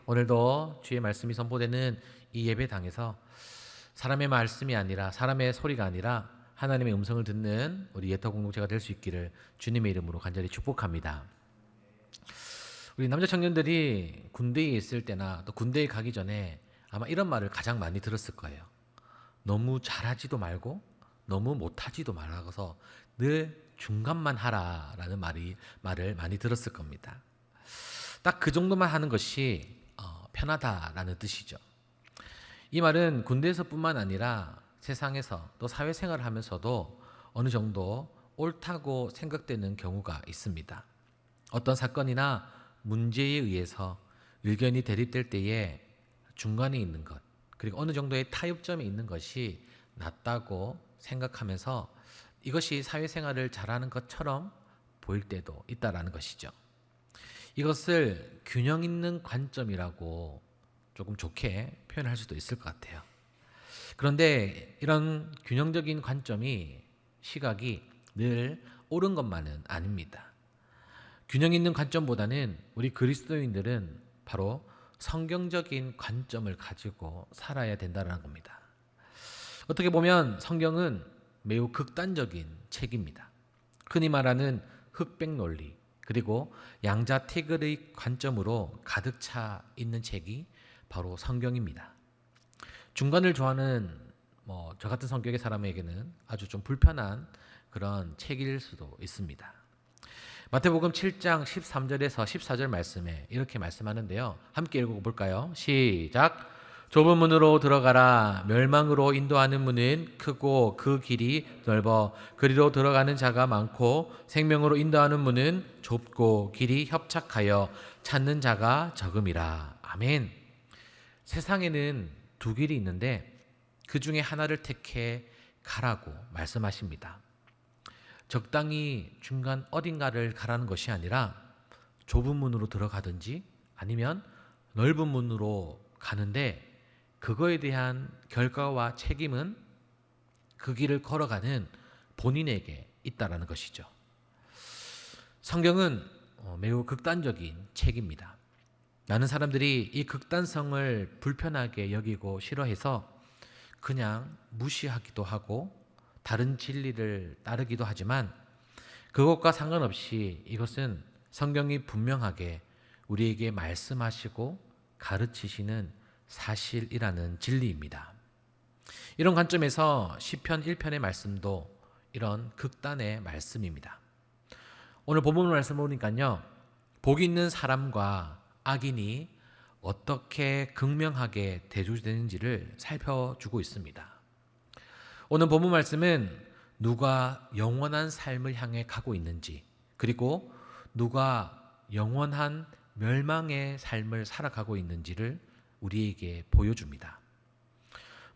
오늘도 주의 말씀이 선포되는 이 예배당에서 사람의 말씀이 아니라 사람의 소리가 아니라 하나님의 음성을 듣는 우리 예터 공동체가 될 수 있기를 주님의 이름으로 간절히 축복합니다. 우리 남자 청년들이 군대에 있을 때나 또 군대에 가기 전에 아마 이런 말을 가장 많이 들었을 거예요. 너무 잘하지도 말고 너무 못하지도 말아서 늘 중간만 하라라는 말을 많이 들었을 겁니다. 딱 그 정도만 하는 것이 편하다라는 뜻이죠. 이 말은 군대에서뿐만 아니라 세상에서 또 사회생활을 하면서도 어느 정도 옳다고 생각되는 경우가 있습니다. 어떤 사건이나 문제에 의해서 의견이 대립될 때에 중간에 있는 것, 그리고 어느 정도의 타협점이 있는 것이 낫다고 생각하면서 이것이 사회생활을 잘하는 것처럼 보일 때도 있다라는 것이죠. 이것을 균형 있는 관점이라고 조금 좋게 표현할 수도 있을 것 같아요. 그런데 이런 균형적인 관점이 시각이 늘 옳은 것만은 아닙니다. 균형 있는 관점보다는 우리 그리스도인들은 바로 성경적인 관점을 가지고 살아야 된다는 겁니다. 어떻게 보면 성경은 매우 극단적인 책입니다. 흔히 말하는 흑백 논리 그리고 양자택일의 관점으로 가득 차 있는 책이 바로 성경입니다. 중간을 좋아하는 저 같은 성격의 사람에게는 아주 좀 불편한 그런 책일 수도 있습니다. 마태복음 7장 13절에서 14절 말씀에 이렇게 말씀하는데요. 함께 읽어볼까요? 시작! 좁은 문으로 들어가라. 멸망으로 인도하는 문은 크고 그 길이 넓어 그리로 들어가는 자가 많고 생명으로 인도하는 문은 좁고 길이 협착하여 찾는 자가 적음이라. 아멘. 세상에는 두 길이 있는데 그 중에 하나를 택해 가라고 말씀하십니다. 적당히 중간 어딘가를 가라는 것이 아니라 좁은 문으로 들어가든지 아니면 넓은 문으로 가는데 그거에 대한 결과와 책임은 그 길을 걸어가는 본인에게 있다라는 것이죠. 성경은 매우 극단적인 책입니다. 많은 사람들이 이 극단성을 불편하게 여기고 싫어해서 그냥 무시하기도 하고 다른 진리를 따르기도 하지만 그것과 상관없이 이것은 성경이 분명하게 우리에게 말씀하시고 가르치시는 사실이라는 진리입니다. 이런 관점에서 시편 1편의 말씀도 이런 극단의 말씀입니다. 오늘 본문 말씀 보니까요. 복 있는 사람과 악인이 어떻게 극명하게 대조되는지를 살펴주고 있습니다. 오늘 본문 말씀은 누가 영원한 삶을 향해 가고 있는지 그리고 누가 영원한 멸망의 삶을 살아가고 있는지를 우리에게 보여줍니다.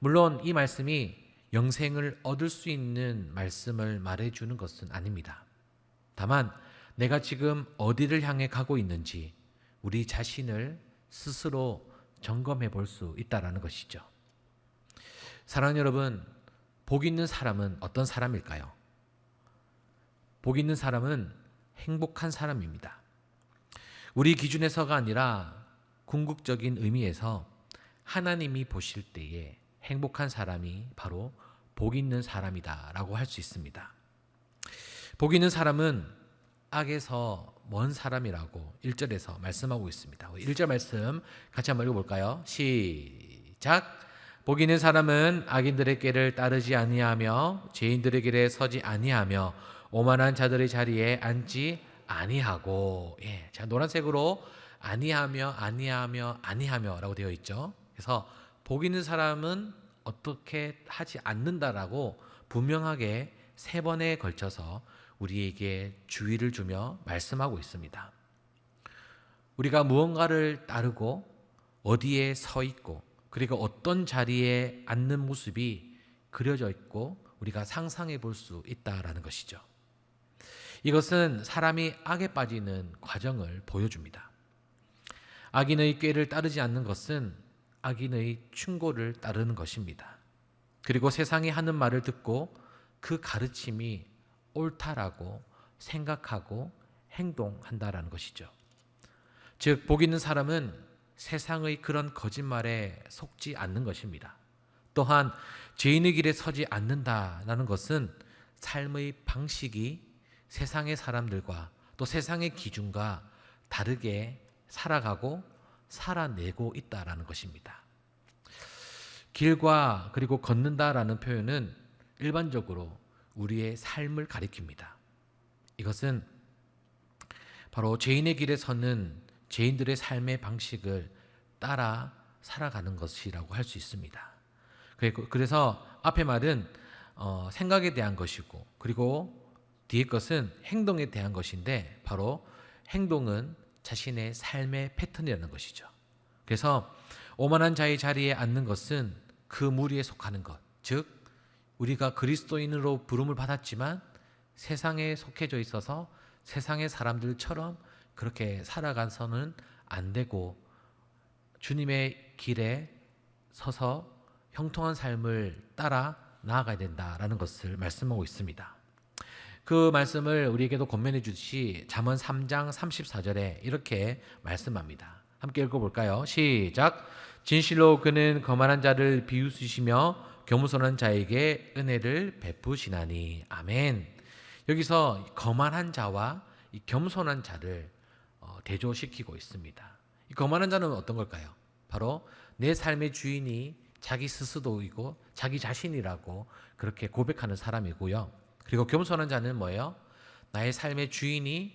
물론 이 말씀이 영생을 얻을 수 있는 말씀을 말해주는 것은 아닙니다. 다만 내가 지금 어디를 향해 가고 있는지 우리 자신을 스스로 점검해 볼 수 있다는 것이죠. 사랑하는 여러분, 복 있는 사람은 어떤 사람일까요? 복 있는 사람은 행복한 사람입니다. 우리 기준에서가 아니라 궁극적인 의미에서 하나님이 보실 때에 행복한 사람이 바로 복 있는 사람이다라고 할 수 있습니다. 복 있는 사람은 악에서 먼 사람이라고 1절에서 말씀하고 있습니다. 1절 말씀 같이 한번 읽어볼까요? 시작! 복 있는 사람은 악인들의 길을 따르지 아니하며 죄인들의 길에 서지 아니하며 오만한 자들의 자리에 앉지 아니하고, 제가 노란색으로 아니하며라고 되어 있죠. 그래서 복 있는 사람은 어떻게 하지 않는다라고 분명하게 3번에 걸쳐서 우리에게 주의를 주며 말씀하고 있습니다. 우리가 무언가를 따르고 어디에 서 있고 그리고 어떤 자리에 앉는 모습이 그려져 있고 우리가 상상해 볼 수 있다라는 것이죠. 이것은 사람이 악에 빠지는 과정을 보여줍니다. 악인의 꾀를 따르지 않는 것은 악인의 충고를 따르는 것입니다. 그리고 세상이 하는 말을 듣고 그 가르침이 옳다라고 생각하고 행동한다라는 것이죠. 즉, 복 있는 사람은 세상의 그런 거짓말에 속지 않는 것입니다. 또한 죄인의 길에 서지 않는다라는 것은 삶의 방식이 세상의 사람들과 또 세상의 기준과 다르게 살아가고 살아내고 있다라는 것입니다. 길과 그리고 걷는다라는 표현은 일반적으로 우리의 삶을 가리킵니다. 이것은 바로 죄인의 길에 서는 죄인들의 삶의 방식을 따라 살아가는 것이라고 할 수 있습니다. 그래서 앞의 말은 생각에 대한 것이고, 그리고 뒤에 것은 행동에 대한 것인데, 바로 행동은 자신의 삶의 패턴이라는 것이죠. 그래서 오만한 자의 자리에 앉는 것은 그 무리에 속하는 것, 즉 우리가 그리스도인으로 부름을 받았지만 세상에 속해져 있어서 세상의 사람들처럼 그렇게 살아가서는 안 되고, 주님의 길에 서서 형통한 삶을 따라 나아가야 된다라는 것을 말씀하고 있습니다. 그 말씀을 우리에게도 권면해 주듯이 잠언 3장 34절에 이렇게 말씀합니다. 함께 읽어볼까요? 시작. 진실로 그는 거만한 자를 비웃으시며 겸손한 자에게 은혜를 베푸시나니. 아멘. 여기서 거만한 자와 이 겸손한 자를 대조시키고 있습니다. 이 거만한 자는 어떤 걸까요? 바로 내 삶의 주인이 자기 스스로이고 자기 자신이라고 그렇게 고백하는 사람이고요. 그리고 겸손한 자는 뭐예요? 나의 삶의 주인이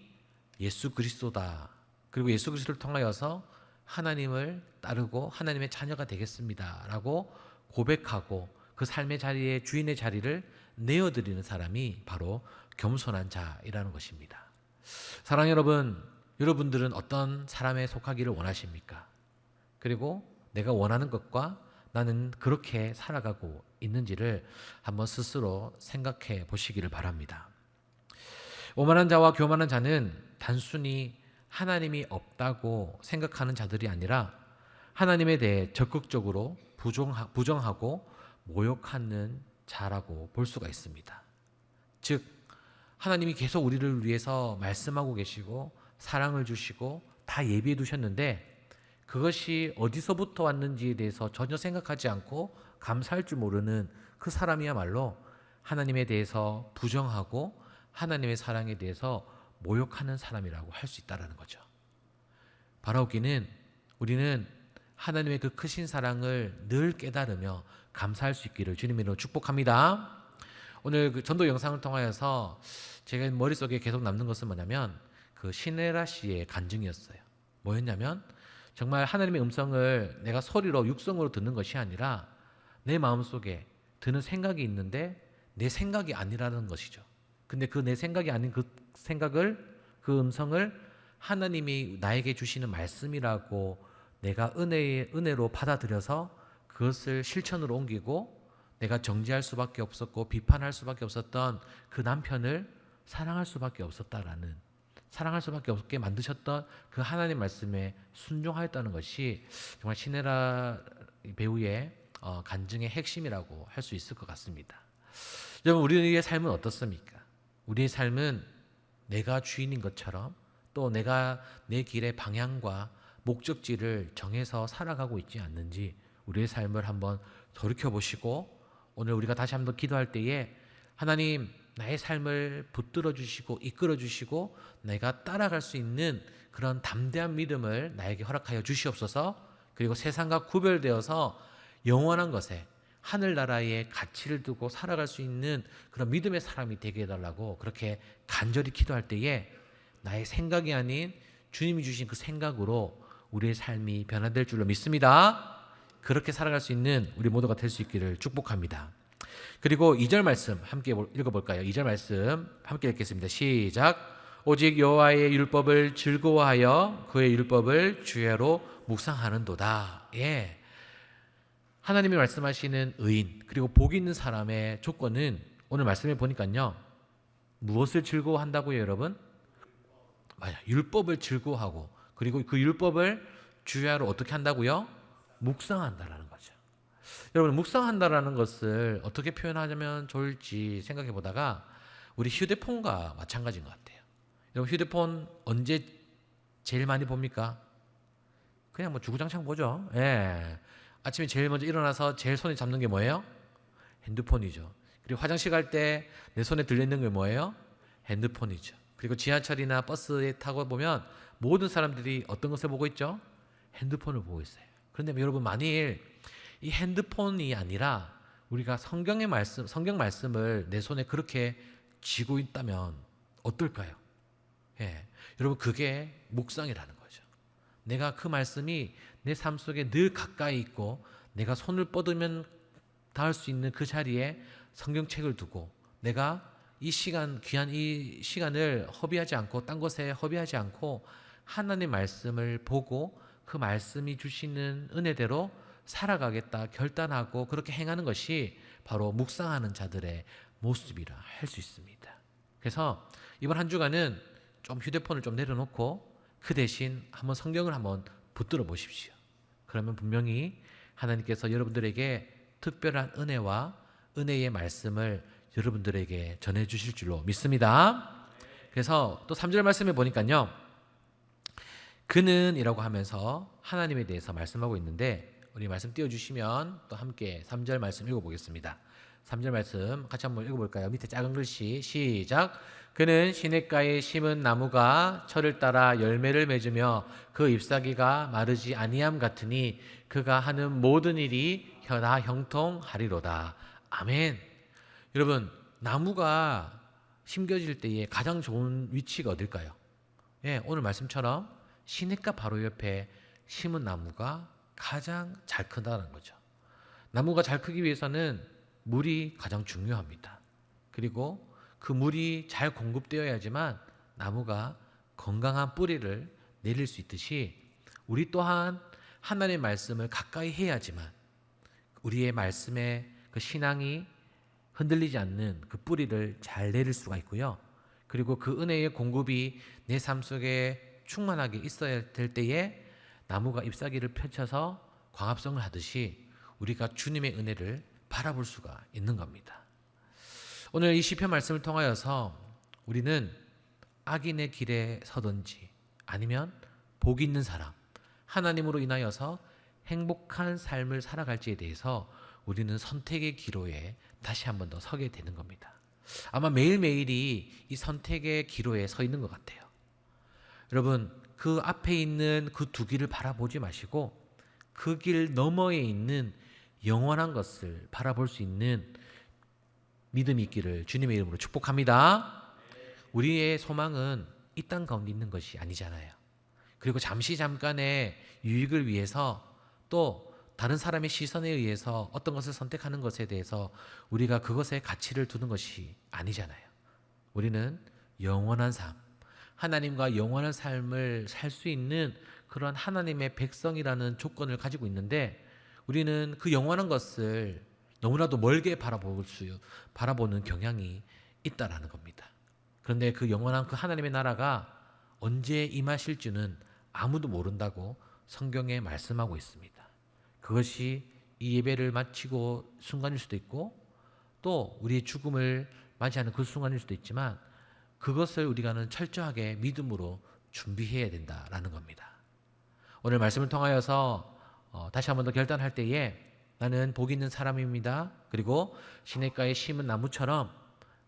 예수 그리스도다. 그리고 예수 그리스도를 통하여서 하나님을 따르고 하나님의 자녀가 되겠습니다 라고 고백하고 그 삶의 자리에 주인의 자리를 내어드리는 사람이 바로 겸손한 자이라는 것입니다. 사랑하는 여러분, 여러분들은 어떤 사람에 속하기를 원하십니까? 그리고 내가 원하는 것과 나는 그렇게 살아가고 있는지를 한번 스스로 생각해 보시기를 바랍니다. 오만한 자와 교만한 자는 단순히 하나님이 없다고 생각하는 자들이 아니라 하나님에 대해 적극적으로 부정하고 모욕하는 자라고 볼 수가 있습니다. 즉 하나님이 계속 우리를 위해서 말씀하고 계시고 사랑을 주시고 다 예비해 두셨는데 그것이 어디서부터 왔는지에 대해서 전혀 생각하지 않고 감사할 줄 모르는 그 사람이야말로 하나님에 대해서 부정하고 하나님의 사랑에 대해서 모욕하는 사람이라고 할 수 있다는 거죠. 바라옵기는 우리는 하나님의 그 크신 사랑을 늘 깨달으며 감사할 수 있기를 주님으로 축복합니다. 오늘 그 전도 영상을 통하여서 제가 머릿속에 계속 남는 것은 뭐냐면 그 시네라 씨의 간증이었어요. 뭐였냐면 정말 하나님의 음성을 내가 소리로 육성으로 듣는 것이 아니라 내 마음속에 드는 생각이 있는데 내 생각이 아니라는 것이죠. 근데 그 내 생각이 아닌 그 생각을, 그 음성을 하나님이 나에게 주시는 말씀이라고 내가 은혜로 받아들여서 그것을 실천으로 옮기고 내가 정죄할 수밖에 없었고 비판할 수밖에 없었던 그 남편을 사랑할 수밖에 없었다라는, 사랑할 수밖에 없게 만드셨던 그 하나님 말씀에 순종하였다는 것이 정말 시네라 배우의 간증의 핵심이라고 할 수 있을 것 같습니다. 여러분, 우리의 삶은 어떻습니까? 우리의 삶은 내가 주인인 것처럼 또 내가 내 길의 방향과 목적지를 정해서 살아가고 있지 않는지 우리의 삶을 한번 돌이켜보시고 오늘 우리가 다시 한번 기도할 때에 하나님 나의 삶을 붙들어 주시고 이끌어 주시고 내가 따라갈 수 있는 그런 담대한 믿음을 나에게 허락하여 주시옵소서. 그리고 세상과 구별되어서 영원한 것에 하늘나라의 가치를 두고 살아갈 수 있는 그런 믿음의 사람이 되게 해달라고 그렇게 간절히 기도할 때에 나의 생각이 아닌 주님이 주신 그 생각으로 우리의 삶이 변화될 줄로 믿습니다. 그렇게 살아갈 수 있는 우리 모두가 될 수 있기를 축복합니다. 그리고 2절 말씀 함께 읽어볼까요? 2절 말씀 함께 읽겠습니다. 시작. 오직 여호와의 율법을 즐거워하여 그의 율법을 주야로 묵상하는도다. 예. 하나님이 말씀하시는 의인 그리고 복 있는 사람의 조건은 오늘 말씀해 보니까요. 무엇을 즐거워한다고요, 여러분? 맞아요. 율법을 즐거워하고 그리고 그 율법을 주야로 어떻게 한다고요? 묵상한다라는 거죠. 여러분, 묵상한다라는 것을 어떻게 표현하자면 좋을지 생각해 보다가 우리 휴대폰과 마찬가지인 것 같아요. 여러분, 휴대폰 언제 제일 많이 봅니까? 그냥 뭐 주구장창 보죠. 예. 아침에 제일 먼저 일어나서 제일 손에 잡는 게 뭐예요? 핸드폰이죠. 그리고 화장실 갈 때 내 손에 들려있는 게 뭐예요? 핸드폰이죠. 그리고 지하철이나 버스에 타고 보면 모든 사람들이 어떤 것을 보고 있죠? 핸드폰을 보고 있어요. 그런데 여러분, 만일 이 핸드폰이 아니라 우리가 성경 말씀을 내 손에 그렇게 쥐고 있다면 어떨까요? 예. 여러분, 그게 묵상이라는 거죠. 내가 그 말씀이 내 삶 속에 늘 가까이 있고 내가 손을 뻗으면 닿을 수 있는 그 자리에 성경책을 두고 내가 이 시간, 귀한 이 시간을 허비하지 않고 딴 것에 허비하지 않고 하나님의 말씀을 보고 그 말씀이 주시는 은혜대로 살아가겠다 결단하고 그렇게 행하는 것이 바로 묵상하는 자들의 모습이라 할 수 있습니다. 그래서 이번 한 주간은 좀 휴대폰을 좀 내려놓고 그 대신 한번 성경을 한번 붙들어 보십시오. 그러면 분명히 하나님께서 여러분들에게 특별한 은혜와 은혜의 말씀을 여러분들에게 전해 주실 줄로 믿습니다. 그래서 또 3절 말씀에 보니까요, 그는 이라고 하면서 하나님에 대해서 말씀하고 있는데, 우리 말씀 띄워주시면 또 함께 3절 말씀 읽어보겠습니다. 3절 말씀 같이 한번 읽어볼까요? 밑에 작은 글씨 시작. 그는 시냇가에 심은 나무가 철을 따라 열매를 맺으며 그 잎사귀가 마르지 아니함 같으니 그가 하는 모든 일이 다 형통하리로다. 아멘. 여러분, 나무가 심겨질 때에 가장 좋은 위치가 어딜까요? 예, 오늘 말씀처럼 시냇가 바로 옆에 심은 나무가 가장 잘 크다는 거죠. 나무가 잘 크기 위해서는 물이 가장 중요합니다. 그리고 그 물이 잘 공급되어야지만 나무가 건강한 뿌리를 내릴 수 있듯이 우리 또한 하나님의 말씀을 가까이 해야지만 우리의 말씀의 그 신앙이 흔들리지 않는 그 뿌리를 잘 내릴 수가 있고요. 그리고 그 은혜의 공급이 내 삶 속에 충만하게 있어야 될 때에 나무가 잎사귀를 펼쳐서 광합성을 하듯이 우리가 주님의 은혜를 바라볼 수가 있는 겁니다. 오늘 이 시편 말씀을 통하여서 우리는 악인의 길에 서든지 아니면 복 있는 사람, 하나님으로 인하여서 행복한 삶을 살아갈지에 대해서 우리는 선택의 기로에 다시 한 번 더 서게 되는 겁니다. 아마 매일매일이 이 선택의 기로에 서 있는 것 같아요. 여러분, 그 앞에 있는 그 두 길을 바라보지 마시고 그 길 너머에 있는 영원한 것을 바라볼 수 있는 믿음이 있기를 주님의 이름으로 축복합니다. 우리의 소망은 이 땅 가운데 있는 것이 아니잖아요. 그리고 잠깐의 유익을 위해서 또 다른 사람의 시선에 의해서 어떤 것을 선택하는 것에 대해서 우리가 그것에 가치를 두는 것이 아니잖아요. 우리는 영원한 삶, 하나님과 영원한 삶을 살 수 있는 그런 하나님의 백성이라는 조건을 가지고 있는데 우리는 그 영원한 것을 너무나도 멀게 바라보는 경향이 있다라는 겁니다. 그런데 그 영원한 그 하나님의 나라가 언제 임하실지는 아무도 모른다고 성경에 말씀하고 있습니다. 그것이 이 예배를 마치고 순간일 수도 있고 또 우리의 죽음을 맞이하는 그 순간일 수도 있지만 그것을 우리가는 철저하게 믿음으로 준비해야 된다라는 겁니다. 오늘 말씀을 통하여서 다시 한 번 더 결단할 때에 나는 복 있는 사람입니다. 그리고 시냇가에 심은 나무처럼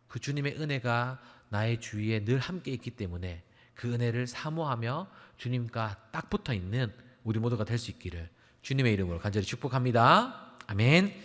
그 주님의 은혜가 나의 주위에 늘 함께 있기 때문에 그 은혜를 사모하며 주님과 딱 붙어 있는 우리 모두가 될 수 있기를 주님의 이름으로 간절히 축복합니다. 아멘.